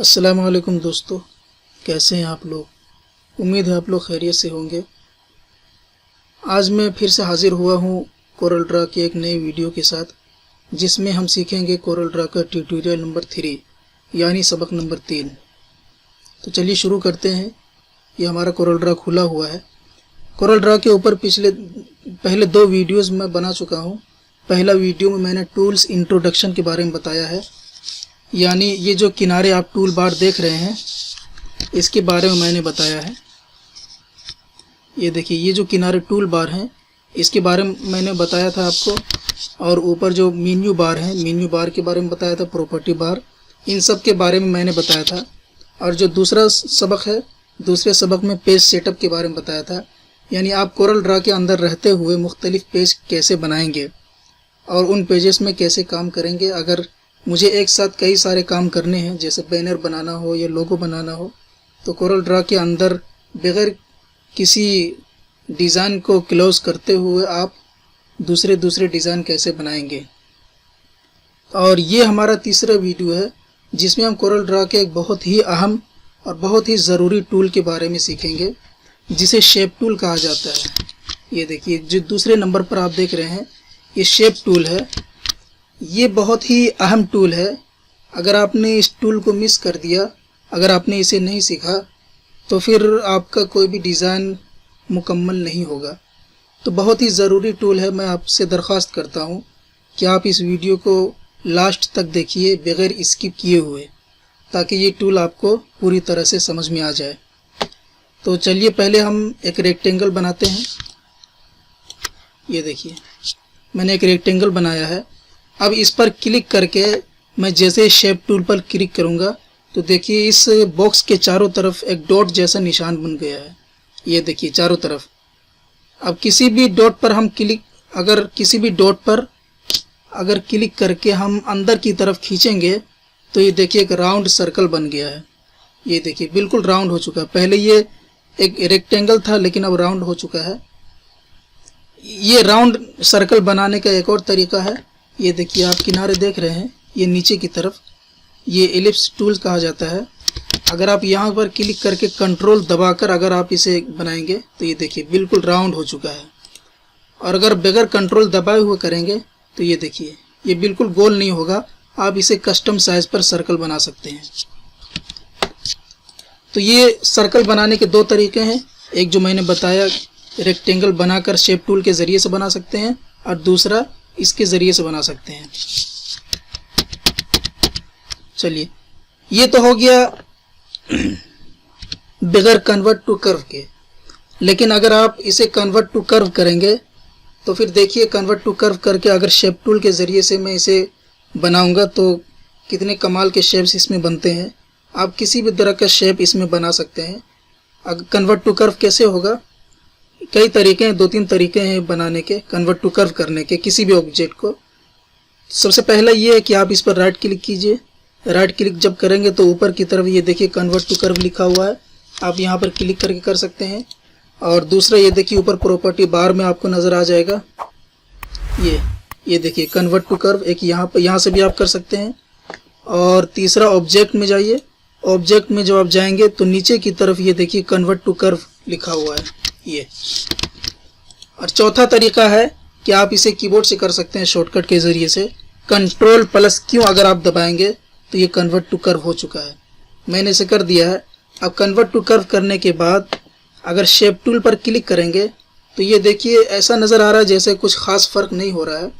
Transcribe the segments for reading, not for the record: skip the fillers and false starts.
अस्सलामुअलैकुम दोस्तों, कैसे हैं आप लोग। उम्मीद है आप लोग खैरियत से होंगे। आज मैं फिर से हाजिर हुआ हूँ कोरल ड्रा की एक नई वीडियो के साथ, जिसमें हम सीखेंगे कोरल ड्रा का ट्यूटोरियल नंबर 3 यानी सबक नंबर 3। तो चलिए शुरू करते हैं। ये हमारा कोरल ड्रा खुला हुआ है। कोरल ड्रा के ऊपर पहले 2 वीडियोस मैं बना चुका हूँ। पहला वीडियो में मैंने टूल्स इंट्रोडक्शन के बारे में बताया है, यानी ये जो किनारे आप टूल बार देख रहे हैं इसके बारे में मैंने बताया है। ये देखिए, ये जो किनारे टूल बार हैं इसके बारे में मैंने बताया था आपको, और ऊपर जो मेन्यू बार है, मेन्यू बार के बारे में बताया था, प्रॉपर्टी बार, इन सब के बारे में मैंने बताया था। और जो दूसरा सबक है, दूसरे सबक में पेज सेटअप के बारे में बताया था, यानी आप कोरल ड्रा के अंदर रहते हुए मुख्तलिफ पेज कैसे बनाएंगे और उन पेजेस में कैसे काम करेंगे। अगर मुझे एक साथ कई सारे काम करने हैं, जैसे बैनर बनाना हो या लोगो बनाना हो, तो कोरल ड्रा के अंदर बगैर किसी डिज़ाइन को क्लोज करते हुए आप दूसरे डिज़ाइन कैसे बनाएंगे। और ये हमारा तीसरा वीडियो है, जिसमें हम कोरल ड्रा के एक बहुत ही अहम और बहुत ही ज़रूरी टूल के बारे में सीखेंगे, जिसे शेप टूल कहा जाता है। ये देखिए, जो दूसरे नंबर पर आप देख रहे हैं, ये शेप टूल है। ये बहुत ही अहम टूल है। अगर आपने इस टूल को मिस कर दिया, अगर आपने इसे नहीं सीखा, तो फिर आपका कोई भी डिज़ाइन मुकम्मल नहीं होगा। तो बहुत ही ज़रूरी टूल है। मैं आपसे दरख्वास्त करता हूँ कि आप इस वीडियो को लास्ट तक देखिए बग़ैर स्किप किए हुए, ताकि ये टूल आपको पूरी तरह से समझ में आ जाए। तो चलिए पहले हम एक रेक्टेंगल बनाते हैं। ये देखिए, मैंने एक रेक्टेंगल बनाया है। अब इस पर क्लिक करके मैं जैसे शेप टूल पर क्लिक करूंगा तो देखिए इस बॉक्स के चारों तरफ एक डॉट जैसा निशान बन गया है। ये देखिए चारों तरफ। अब किसी भी डॉट पर हम किसी भी डॉट पर अगर क्लिक करके हम अंदर की तरफ खींचेंगे तो ये देखिए एक राउंड सर्कल बन गया है। ये देखिए बिल्कुल राउंड हो चुका है। पहले ये एक रेक्टेंगल था, लेकिन अब राउंड हो चुका है। ये राउंड सर्कल बनाने का एक और तरीका है। ये देखिए, आप किनारे देख रहे हैं, ये नीचे की तरफ, ये एलिप्स टूल कहा जाता है। अगर आप यहाँ पर क्लिक करके कंट्रोल दबाकर अगर आप इसे बनाएंगे तो ये देखिए बिल्कुल राउंड हो चुका है। और अगर बगैर कंट्रोल दबाए हुए करेंगे तो ये देखिए ये बिल्कुल गोल नहीं होगा। आप इसे कस्टम साइज पर सर्कल बना सकते हैं। तो ये सर्कल बनाने के 2 तरीके हैं। एक जो मैंने बताया, रेक्टेंगल बनाकर शेप टूल के ज़रिए से बना सकते हैं, और दूसरा इसके ज़रिए से बना सकते हैं। चलिए, ये तो हो गया बगैर कन्वर्ट टू कर्व के। लेकिन अगर आप इसे कन्वर्ट टू कर्व करेंगे तो फिर देखिए, कन्वर्ट टू कर्व करके अगर शेप टूल के ज़रिए से मैं इसे बनाऊंगा तो कितने कमाल के शेप्स इसमें बनते हैं। आप किसी भी तरह का शेप इसमें बना सकते हैं। अगर कन्वर्ट टू कर्व कैसे होगा, कई तरीके हैं, 2-3 तरीके हैं बनाने के, कन्वर्ट टू कर्व करने के किसी भी ऑब्जेक्ट को। सबसे पहला ये है कि आप इस पर राइट क्लिक कीजिए। राइट क्लिक जब करेंगे तो ऊपर की तरफ ये देखिए कन्वर्ट टू कर्व लिखा हुआ है, आप यहाँ पर क्लिक करके कर सकते हैं। और दूसरा ये देखिए ऊपर प्रॉपर्टी बार में आपको नज़र आ जाएगा, ये देखिए कन्वर्ट टू कर्व, एक यहाँ से भी आप कर सकते हैं। और तीसरा ऑब्जेक्ट में जाइए। ऑब्जेक्ट में जब आप जाएंगे तो नीचे की तरफ ये देखिए कन्वर्ट टू कर्व लिखा हुआ है ये। और चौथा तरीका है कि आप इसे कीबोर्ड से कर सकते हैं, शॉर्टकट के ज़रिए से। Ctrl+Q अगर आप दबाएंगे तो ये कन्वर्ट टू कर्व हो चुका है। मैंने इसे कर दिया है। अब कन्वर्ट टू कर्व करने के बाद अगर शेप टूल पर क्लिक करेंगे तो ये देखिए ऐसा नज़र आ रहा है जैसे कुछ ख़ास फ़र्क नहीं हो रहा है।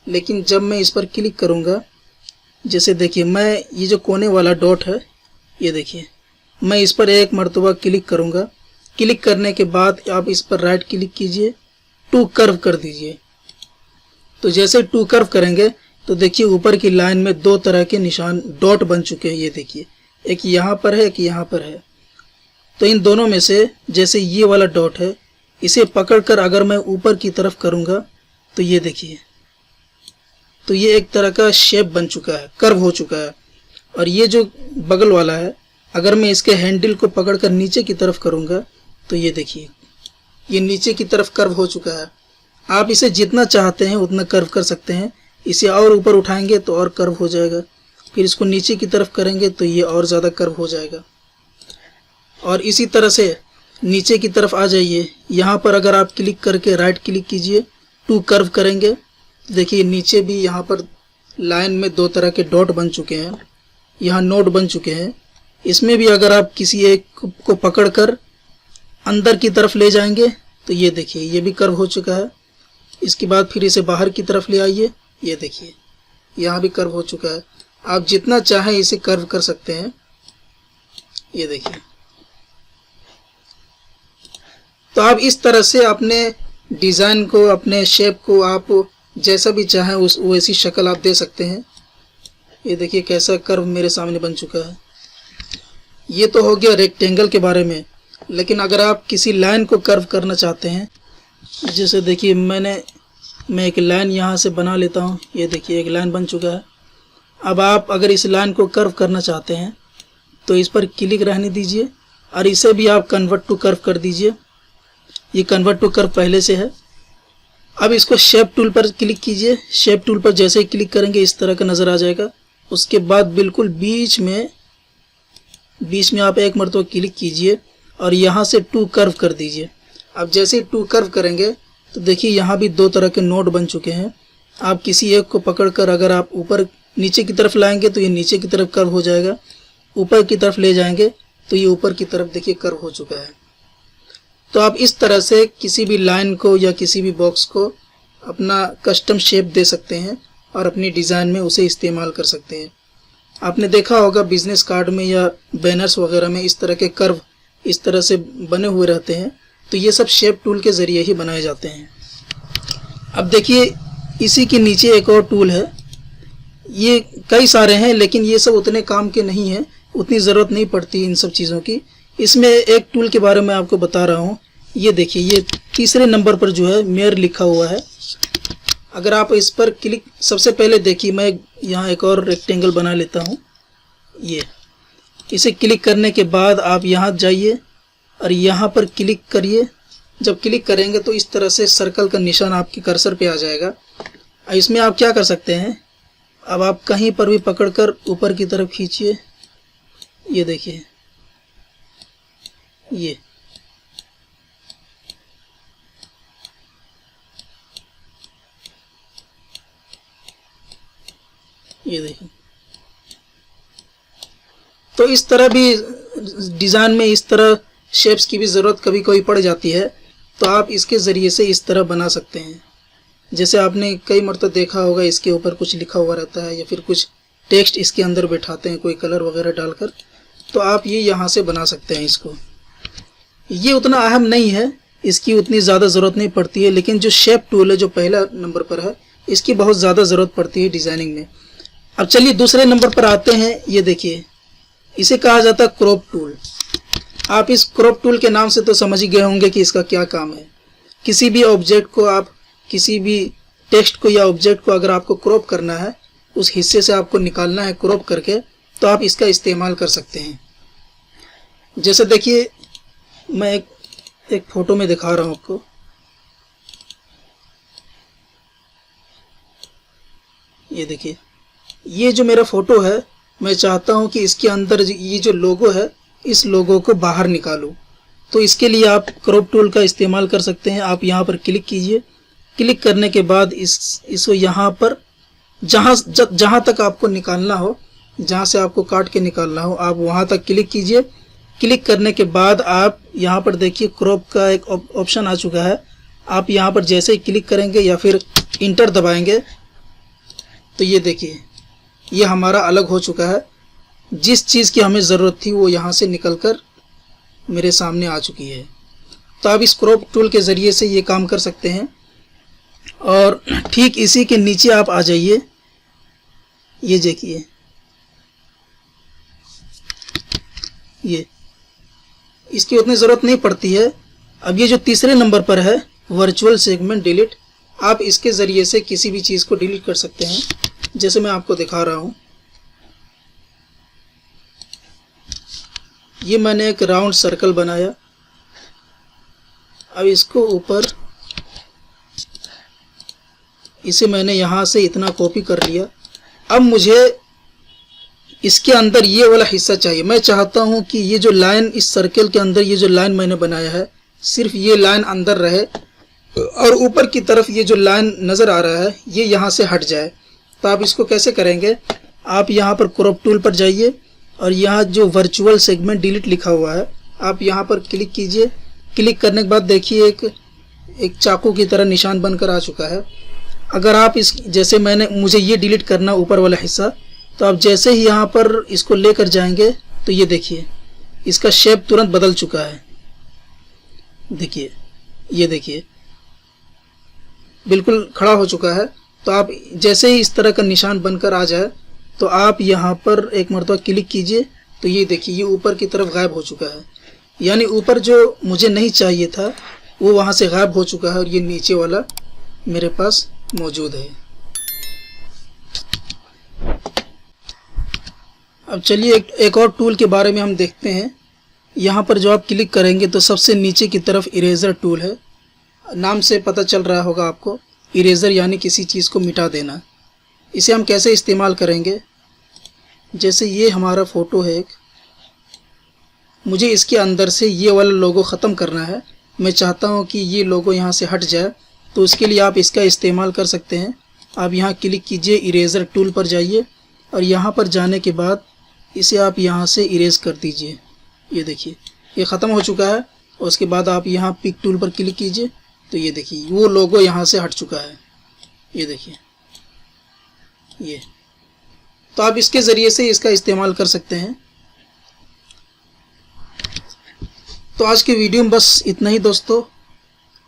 लेकिन जब मैं इस पर क्लिक करूँगा, जैसे देखिए मैं ये जो कोने वाला डॉट है, ये देखिए मैं इस पर एक मरतबा क्लिक करूँगा। क्लिक करने के बाद आप इस पर राइट क्लिक कीजिए, टू कर्व कर दीजिए। तो जैसे टू कर्व करेंगे तो देखिए ऊपर की लाइन में 2 तरह के निशान डॉट बन चुके हैं। ये देखिए, एक यहाँ पर है, एक यहाँ पर है। तो इन दोनों में से जैसे ये वाला डॉट है, इसे पकड़कर अगर मैं ऊपर की तरफ करूँगा तो ये देखिए, तो ये एक तरह का शेप बन चुका है, कर्व हो चुका है। और ये जो बगल वाला है, अगर मैं इसके हैंडल को पकड़कर नीचे की तरफ करूँगा तो ये देखिए ये नीचे की तरफ कर्व हो चुका है। आप इसे जितना चाहते हैं उतना कर्व कर सकते हैं। इसे और ऊपर उठाएंगे तो और कर्व हो जाएगा। फिर इसको नीचे की तरफ करेंगे तो ये और ज़्यादा कर्व हो जाएगा। और इसी तरह से नीचे की तरफ आ जाइए, यहाँ पर अगर आप क्लिक करके राइट क्लिक कीजिए, टू कर्व करेंगे, देखिए नीचे भी यहाँ पर लाइन में दो तरह के डॉट बन चुके हैं, यहाँ नोड बन चुके हैं। इसमें भी अगर आप किसी एक को पकड़कर अंदर की तरफ ले जाएंगे तो ये देखिए ये भी कर्व हो चुका है। इसके बाद फिर इसे बाहर की तरफ ले आइए, ये देखिए यहाँ भी कर्व हो चुका है। आप जितना चाहें इसे कर्व कर सकते हैं, ये देखिए। तो आप इस तरह से अपने डिज़ाइन को, अपने शेप को आप जैसा भी चाहें उस वैसी शक्ल आप दे सकते हैं। ये देखिए कैसा कर्व मेरे सामने बन चुका है। ये तो हो गया रेक्टेंगल के बारे में, लेकिन अगर आप किसी लाइन को कर्व करना चाहते हैं, जैसे देखिए मैं एक लाइन यहाँ से बना लेता हूँ, ये देखिए एक लाइन बन चुका है। अब आप अगर इस लाइन को कर्व करना चाहते हैं तो इस पर क्लिक रहने दीजिए और इसे भी आप कन्वर्ट टू कर्व कर दीजिए। ये कन्वर्ट टू कर्व पहले से है। अब इसको शेप टूल पर क्लिक कीजिए। शेप टूल पर जैसे ही क्लिक करेंगे इस तरह का नज़र आ जाएगा। उसके बाद बिल्कुल बीच में आप एक मरतबा क्लिक कीजिए और यहाँ से टू कर्व कर दीजिए। अब जैसे ही टू कर्व करेंगे तो देखिए यहाँ भी दो तरह के नोड बन चुके हैं। आप किसी एक को पकड़कर अगर आप ऊपर नीचे की तरफ लाएंगे तो ये नीचे की तरफ कर्व हो जाएगा, ऊपर की तरफ ले जाएंगे तो ये ऊपर की तरफ देखिए कर्व हो चुका है। तो आप इस तरह से किसी भी लाइन को या किसी भी बॉक्स को अपना कस्टम शेप दे सकते हैं और अपनी डिज़ाइन में उसे इस्तेमाल कर सकते हैं। आपने देखा होगा बिजनेस कार्ड में या बैनर्स वगैरह में इस तरह के कर्व इस तरह से बने हुए रहते हैं, तो ये सब शेप टूल के ज़रिए ही बनाए जाते हैं। अब देखिए इसी के नीचे एक और टूल है। ये कई सारे हैं लेकिन ये सब उतने काम के नहीं हैं, उतनी ज़रूरत नहीं पड़ती इन सब चीज़ों की। इसमें एक टूल के बारे में आपको बता रहा हूँ। ये देखिए ये तीसरे नंबर पर जो है मेयर लिखा हुआ है। अगर आप इस पर क्लिक, सबसे पहले देखिए मैं यहाँ एक और रेक्टेंगल बना लेता हूँ। ये इसे क्लिक करने के बाद आप यहाँ जाइए और यहाँ पर क्लिक करिए। जब क्लिक करेंगे तो इस तरह से सर्कल का निशान आपके कर्सर पे आ जाएगा। इसमें आप क्या कर सकते हैं, अब आप कहीं पर भी पकड़कर ऊपर की तरफ खींचिए, ये देखिए ये देखिए। तो इस तरह भी डिज़ाइन में इस तरह शेप्स की भी ज़रूरत कभी कभी पड़ जाती है, तो आप इसके ज़रिए से इस तरह बना सकते हैं। जैसे आपने कई मरतबा देखा होगा इसके ऊपर कुछ लिखा हुआ रहता है या फिर कुछ टेक्स्ट इसके अंदर बैठाते हैं कोई कलर वगैरह डालकर, तो आप ये यहाँ से बना सकते हैं इसको। ये उतना अहम नहीं है, इसकी उतनी ज़्यादा ज़रूरत नहीं पड़ती है, लेकिन जो शेप टूल है जो पहला नंबर पर है इसकी बहुत ज़्यादा ज़रूरत पड़ती है डिज़ाइनिंग में। अब चलिए दूसरे नंबर पर आते हैं। ये देखिए इसे कहा जाता है क्रॉप टूल। आप इस क्रॉप टूल के नाम से तो समझ ही गए होंगे कि इसका क्या काम है। किसी भी ऑब्जेक्ट को, आप किसी भी टेक्स्ट को या ऑब्जेक्ट को अगर आपको क्रॉप करना है, उस हिस्से से आपको निकालना है क्रॉप करके, तो आप इसका इस्तेमाल कर सकते हैं। जैसे देखिए मैं एक फ़ोटो में दिखा रहा हूँ आपको। ये देखिए ये जो मेरा फ़ोटो है, मैं चाहता हूँ कि इसके अंदर ये जो लोगो है इस लोगो को बाहर निकालूँ, तो इसके लिए आप क्रॉप टूल का इस्तेमाल कर सकते हैं। आप यहाँ पर क्लिक कीजिए। क्लिक करने के बाद इसको यहाँ पर जहाँ तक आपको निकालना हो, जहाँ से आपको काट के निकालना हो, आप वहाँ तक क्लिक कीजिए। क्लिक करने के बाद आप यहाँ पर देखिए क्रॉप का एक ऑप्शन आ चुका है। आप यहाँ पर जैसे ही क्लिक करेंगे या फिर इंटर दबाएंगे तो ये देखिए ये हमारा अलग हो चुका है। जिस चीज़ की हमें ज़रूरत थी वो यहाँ से निकलकर मेरे सामने आ चुकी है। तो आप इस क्रॉप टूल के ज़रिए से ये काम कर सकते हैं। और ठीक इसी के नीचे आप आ जाइए। ये देखिए ये इसकी उतनी ज़रूरत नहीं पड़ती है। अब ये जो तीसरे नंबर पर है वर्चुअल सेगमेंट डिलीट, आप इसके ज़रिए से किसी भी चीज़ को डिलीट कर सकते हैं। जैसे मैं आपको दिखा रहा हूँ, ये मैंने एक राउंड सर्कल बनाया। अब इसको ऊपर इसे मैंने यहाँ से इतना कॉपी कर लिया। अब मुझे इसके अंदर ये वाला हिस्सा चाहिए। मैं चाहता हूँ कि ये जो लाइन, इस सर्कल के अंदर ये जो लाइन मैंने बनाया है, सिर्फ ये लाइन अंदर रहे और ऊपर की तरफ ये जो लाइन नज़र आ रहा है ये यहाँ से हट जाए। तो आप इसको कैसे करेंगे, आप यहाँ पर क्रॉप टूल पर जाइए और यहाँ जो वर्चुअल सेगमेंट डिलीट लिखा हुआ है आप यहाँ पर क्लिक कीजिए। क्लिक करने के बाद देखिए एक चाकू की तरह निशान बनकर आ चुका है। अगर आप जैसे मुझे ये डिलीट करना ऊपर वाला हिस्सा, तो आप जैसे ही यहाँ पर इसको लेकर जाएंगे तो ये देखिए इसका शेप तुरंत बदल चुका है। देखिए, ये देखिए बिल्कुल खड़ा हो चुका है। तो आप जैसे ही इस तरह का निशान बनकर आ जाए तो आप यहाँ पर एक मरतबा क्लिक कीजिए, तो ये देखिए ये ऊपर की तरफ गायब हो चुका है। यानी ऊपर जो मुझे नहीं चाहिए था वो वहाँ से गायब हो चुका है और ये नीचे वाला मेरे पास मौजूद है। अब चलिए एक और टूल के बारे में हम देखते हैं। यहाँ पर जो आप क्लिक करेंगे तो सबसे नीचे की तरफ इरेज़र टूल है। नाम से पता चल रहा होगा आपको, इरेज़र यानी किसी चीज़ को मिटा देना। इसे हम कैसे इस्तेमाल करेंगे, जैसे ये हमारा फ़ोटो है एक, मुझे इसके अंदर से ये वाला लोगो ख़त्म करना है। मैं चाहता हूँ कि ये लोगो यहाँ से हट जाए, तो उसके लिए आप इसका इस्तेमाल कर सकते हैं। आप यहाँ क्लिक कीजिए, इरेज़र टूल पर जाइए और यहाँ पर जाने के बाद इसे आप यहाँ से इरेज़ कर दीजिए। ये देखिए ये ख़त्म हो चुका है। और उसके बाद आप यहाँ पिक टूल पर क्लिक कीजिए, तो ये देखिए वो लोगो यहाँ से हट चुका है। ये देखिए ये, तो आप इसके ज़रिए से इसका इस्तेमाल कर सकते हैं। तो आज के वीडियो में बस इतना ही दोस्तों।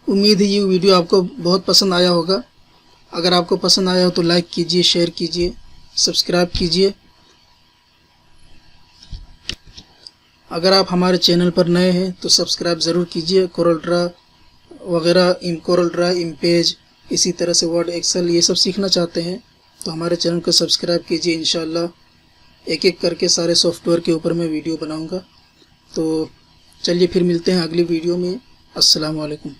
उम्मीद है ये वीडियो आपको बहुत पसंद आया होगा। अगर आपको पसंद आया हो तो लाइक कीजिए, शेयर कीजिए, सब्सक्राइब कीजिए। अगर आप हमारे चैनल पर नए हैं तो सब्सक्राइब ज़रूर कीजिए। कोरलड्रा वगैरह, कोरलड्रा, इम्पेज, इसी तरह से वर्ड, एक्सेल, ये सब सीखना चाहते हैं तो हमारे चैनल को सब्सक्राइब कीजिए। इंशाल्लाह एक एक करके सारे सॉफ्टवेयर के ऊपर मैं वीडियो बनाऊंगा। तो चलिए फिर मिलते हैं अगली वीडियो में। अस्सलाम वालेकुम।